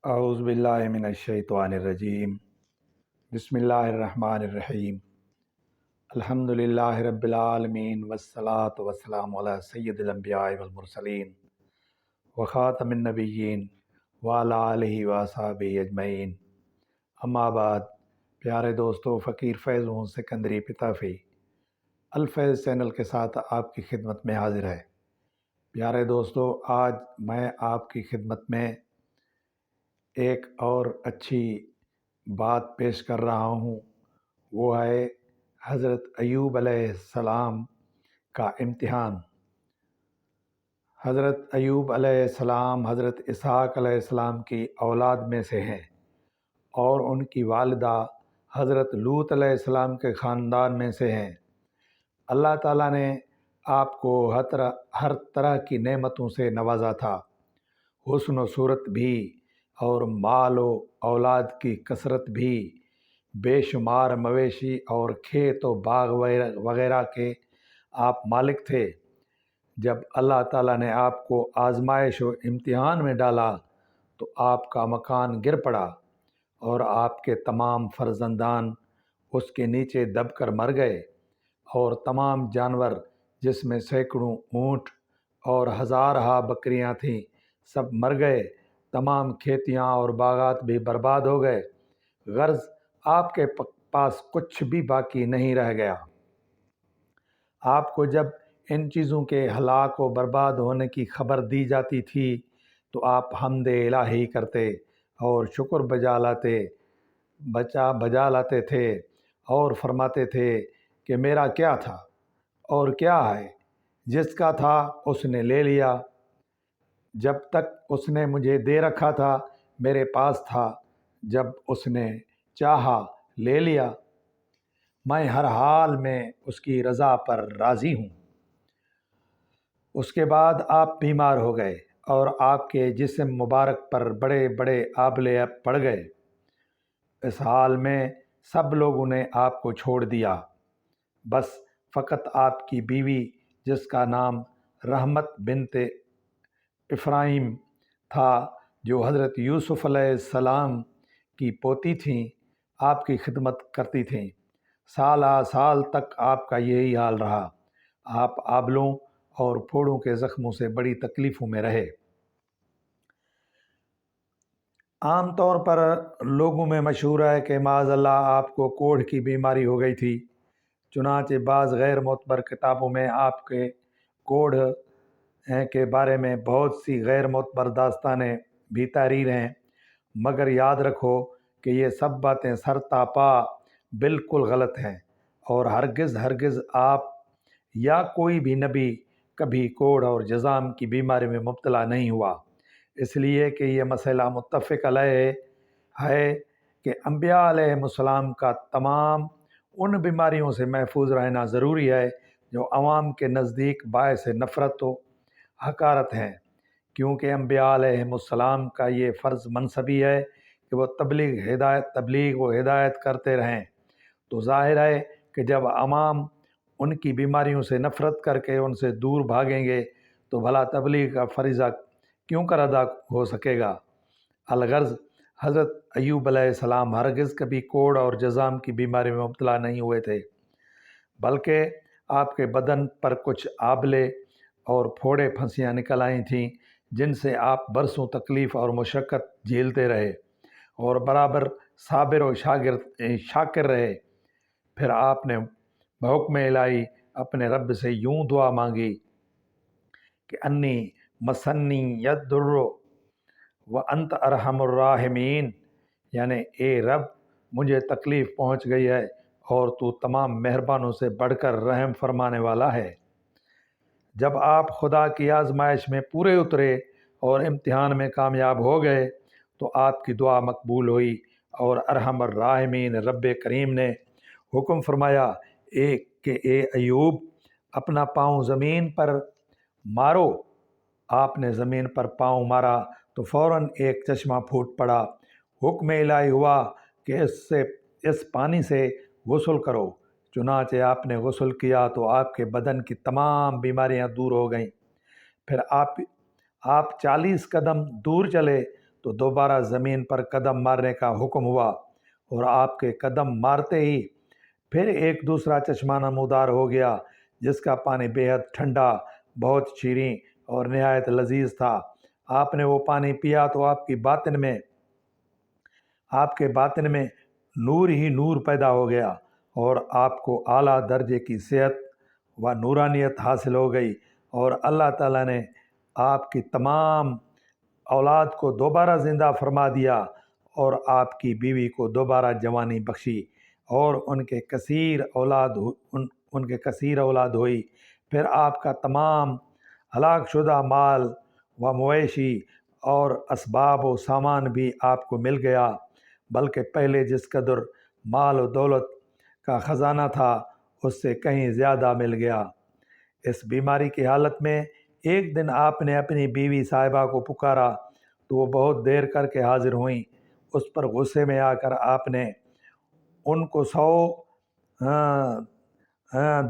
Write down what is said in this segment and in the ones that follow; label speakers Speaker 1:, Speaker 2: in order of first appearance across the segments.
Speaker 1: औज़ुबिल्लाहिमिनश्शैतानिर्रजीम बिस्मिल्लाहिर्रहमानिर्रहीम अल्हम्दुलिल्लाहि रब्बिल आलमीन वस्सलातु वस्सलामु अला सय्यिदिल अंबियाइ वल मुरसलीन व खातमिन नबिय्यीन व अला आलिहि व असहाबिहि अजमईन। अम्मा बाद। प्यारे दोस्तों, फ़कीर फैज़ हूँ सिकंदरी पिताफ़ी अल फैज़ चैनल के साथ आपकी खिदमत में हाजिर है। प्यारे दोस्तों, आज मैं आपकी खिदमत में एक और अच्छी बात पेश कर रहा हूँ। वो है हज़रत अय्यूब अलैहिस्सलाम का इम्तिहान। हज़रत अय्यूब अलैहिस्सलाम हज़रत इसहाक़ अलैहिस्सलाम की औलाद में से हैं और उनकी वालिदा हज़रत लूत अलैहिस्सलाम के ख़ानदान में से हैं। अल्लाह ताला ने आपको हर तरह की नेमतों से नवाजा था। हुस्न व सूरत भी और माल व औलाद की कसरत भी, बेशुमार मवेशी और खेत व बाग वगैरह के आप मालिक थे। जब अल्लाह ताला ने आपको आजमाइश व इम्तिहान में डाला तो आपका मकान गिर पड़ा और आपके तमाम फर्जंदान उसके नीचे दबकर मर गए और तमाम जानवर, जिसमें सैकड़ों ऊँट और हज़ारहा बकरियां थीं, सब मर गए। तमाम खेतियां और बागात भी बर्बाद हो गए। गर्ज आपके पास कुछ भी बाकी नहीं रह गया। आपको जब इन चीज़ों के हलाक व बर्बाद होने की खबर दी जाती थी तो आप हम्दे इलाही करते और शुक्र बजा लाते थे और फरमाते थे कि मेरा क्या था और क्या है, जिसका था उसने ले लिया। जब तक उसने मुझे दे रखा था मेरे पास था, जब उसने चाहा ले लिया। मैं हर हाल में उसकी रज़ा पर राज़ी हूँ। उसके बाद आप बीमार हो गए और आपके जिस्म मुबारक पर बड़े बड़े आबले पड़ गए। इस हाल में सब लोगों ने आपको छोड़ दिया, बस फ़कत आपकी बीवी, जिसका नाम रहमत बिनते इफ़राइम था, जो हज़रत यूसुफ़ अलैहिस्सलाम की पोती थीं, आपकी खिदमत करती थीं। साल साल तक आपका यही हाल रहा। आप आबलों और फोड़ों के ज़ख्मों से बड़ी तकलीफ़ों में रहे। आम तौर पर लोगों में मशहूर है कि माज़अल्लाह आपको कोढ़ की बीमारी हो गई थी। चुनांचे बाज़ गैर मोतबर किताबों में आपके कोढ़ के बारे में बहुत सी गैर मोतबर दास्तानें भी तहरीर हैं, मगर याद रखो कि ये सब बातें सरतापा बिल्कुल गलत हैं और हरगिज़ आप या कोई भी नबी कभी कोढ़ और जज़ाम की बीमारी में मुब्तला नहीं हुआ। इसलिए कि ये मसला मुत्तफ़िक़ अलैह है कि अंबिया अलैहिस्सलाम का तमाम उन बीमारियों से महफूज रहना ज़रूरी है जो अवाम के नज़दीक बायस नफ़रत व हकारत हैं, क्योंकि अंबिया अलैहिस्सलाम का ये फ़र्ज़ मनसबी है कि वो तबलीग व हिदायत करते रहें। तो ज़ाहिर है कि जब अवाम उनकी बीमारियों से नफ़रत करके उनसे दूर भागेंगे तो भला तबलीग का फ़रीज़ा क्यों कर अदा हो सकेगा। अलगर्ज़ हज़रत अय्यूब अलैहिस्सलाम हरगिज़ कभी कोढ़ और जज़ाम की बीमारी में मुब्तला नहीं हुए थे, बल्कि आपके बदन पर कुछ आबले और फोड़े फंसियाँ निकल आई थीं, जिनसे आप बरसों तकलीफ़ और मुशक्क़त झेलते रहे और बराबर साबिर और शाकिर रहे। फिर आपने बहुक्म इलाही अपने रब से यूं दुआ मांगी कि अन्नी मसन्नी यद्दुर्रु व अंत अरहमुर राहिमीन, यानी ए रब, मुझे तकलीफ़ पहुंच गई है और तू तमाम मेहरबानों से बढ़कर रहम फरमाने वाला है। जब आप खुदा की आजमाइश में पूरे उतरे और इम्तिहान में कामयाब हो गए तो आपकी दुआ मकबूल हुई और अरहमर राहिमीन रब करीम ने हुक्म फरमाया ए अय्यूब, अपना पाँव ज़मीन पर मारो। आपने ज़मीन पर पाँव मारा तो फ़ौरन एक चश्मा फूट पड़ा। हुक्म इलाही हुआ कि इस पानी से गुस्ल करो। चुनाचे आपने गुस्ल किया तो आपके बदन की तमाम बीमारियां दूर हो गईं। फिर आप 40 कदम दूर चले تو دوبارہ زمین پر قدم مارنے کا حکم ہوا، اور آپ کے قدم مارتے ہی پھر ایک دوسرا چشمہ نمودار ہو گیا، جس کا پانی بے حد ٹھنڈا، بہت شیریں اور نہایت لذیذ تھا۔ آپ نے وہ پانی پیا تو آپ کے باطن میں نور ہی نور پیدا ہو گیا، اور آپ کو اعلیٰ درجے کی صحت و نورانیت حاصل ہو گئی، اور اللہ تعالیٰ نے آپ کی تمام اولاد کو دوبارہ زندہ فرما دیا، اور آپ کی بیوی کو دوبارہ جوانی بخشی، اور ان کے کثیر اولاد ہوئی۔ پھر آپ کا تمام ہلاک شدہ مال و مویشی اور اسباب و سامان بھی آپ کو مل گیا، بلکہ پہلے جس قدر مال و دولت کا خزانہ تھا اس سے کہیں زیادہ مل گیا۔ اس بیماری کی حالت میں ایک دن آپ نے اپنی بیوی صاحبہ کو پکارا تو وہ بہت دیر کر کے حاضر ہوئیں۔ اس پر غصے میں آ کر آپ نے ان کو 100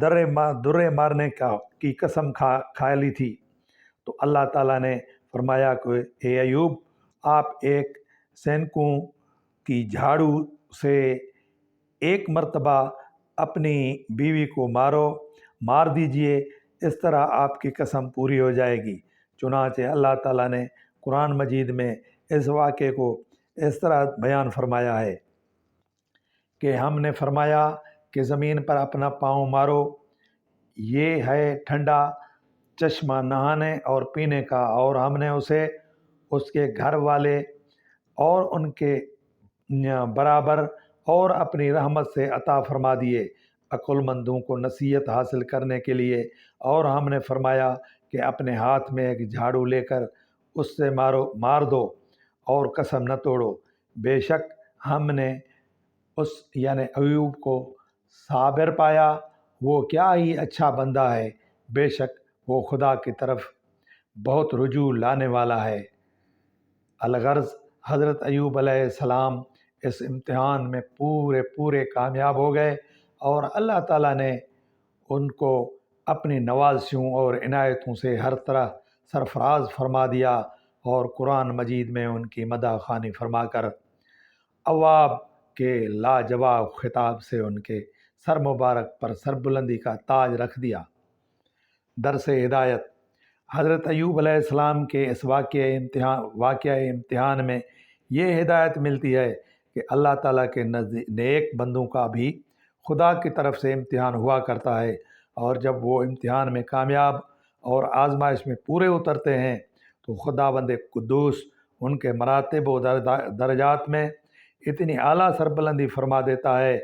Speaker 1: درے مارنے کی قسم کھا لی تھی۔ تو اللہ تعالیٰ نے فرمایا کہ اے ایوب، آپ ایک سینکوں کی جھاڑو سے ایک مرتبہ اپنی بیوی کو مار دیجئے، اس طرح آپ کی قسم پوری ہو جائے گی۔ چنانچہ اللہ تعالیٰ نے قرآن مجید میں اس واقعے کو اس طرح بیان فرمایا ہے کہ ہم نے فرمایا کہ زمین پر اپنا پاؤں مارو، یہ ہے ٹھنڈا چشمہ نہانے اور پینے کا، اور ہم نے اسے اس کے گھر والے اور ان کے برابر اور اپنی رحمت سے عطا فرما دیے عقل مندوں کو نصیحت حاصل کرنے کے لیے۔ اور ہم نے فرمایا کہ اپنے ہاتھ میں ایک جھاڑو لے کر اس سے مار دو اور قسم نہ توڑو، بے شک ہم نے اس یعنی ایوب کو صابر پایا، وہ کیا ہی اچھا بندہ ہے، بے شک وہ خدا کی طرف بہت رجوع لانے والا ہے۔ الغرض حضرت ایوب علیہ السلام اس امتحان میں پورے کامیاب ہو گئے، اور اللہ تعالیٰ نے ان کو اپنی نوازشوں اور عنایتوں سے ہر طرح سرفراز فرما دیا، اور قرآن مجید میں ان کی مدح خوانی فرما کر اواب کے لاجواب خطاب سے ان کے سر مبارک پر سربلندی کا تاج رکھ دیا۔ درس ہدایت: حضرت ایوب علیہ السلام کے اس واقعہ امتحان میں یہ ہدایت ملتی ہے کہ اللہ تعالیٰ کے نیک بندوں کا بھی خدا کی طرف سے امتحان ہوا کرتا ہے، اور جب وہ امتحان میں کامیاب اور آزمائش میں پورے اترتے ہیں تو خداوند قدوس ان کے مراتب و درجات میں اتنی اعلیٰ سربلندی فرما دیتا ہے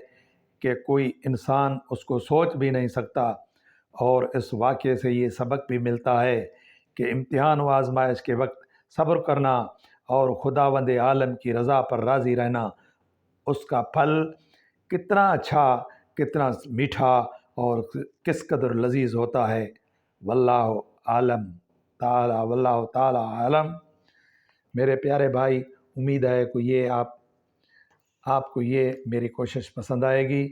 Speaker 1: کہ کوئی انسان اس کو سوچ بھی نہیں سکتا۔ اور اس واقعے سے یہ سبق بھی ملتا ہے کہ امتحان و آزمائش کے وقت صبر کرنا اور خداوند عالم کی رضا پر راضی رہنا، اس کا پھل کتنا اچھا، کتنا میٹھا اور کس قدر لذیذ ہوتا ہے۔ واللہ تعالی عالم۔ میرے پیارے بھائی، امید ہے کہ یہ آپ کو یہ میری کوشش پسند آئے گی،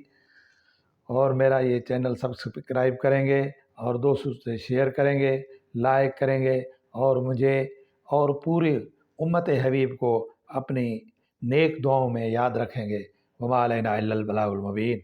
Speaker 1: اور میرا یہ چینل سبسکرائب کریں گے، اور دوستوں سے شیئر کریں گے، لائک کریں گے، اور مجھے اور پوری امت حبیب کو اپنی نیک دعاؤں میں یاد رکھیں گے۔ وما علینا الا البلاغ المبین۔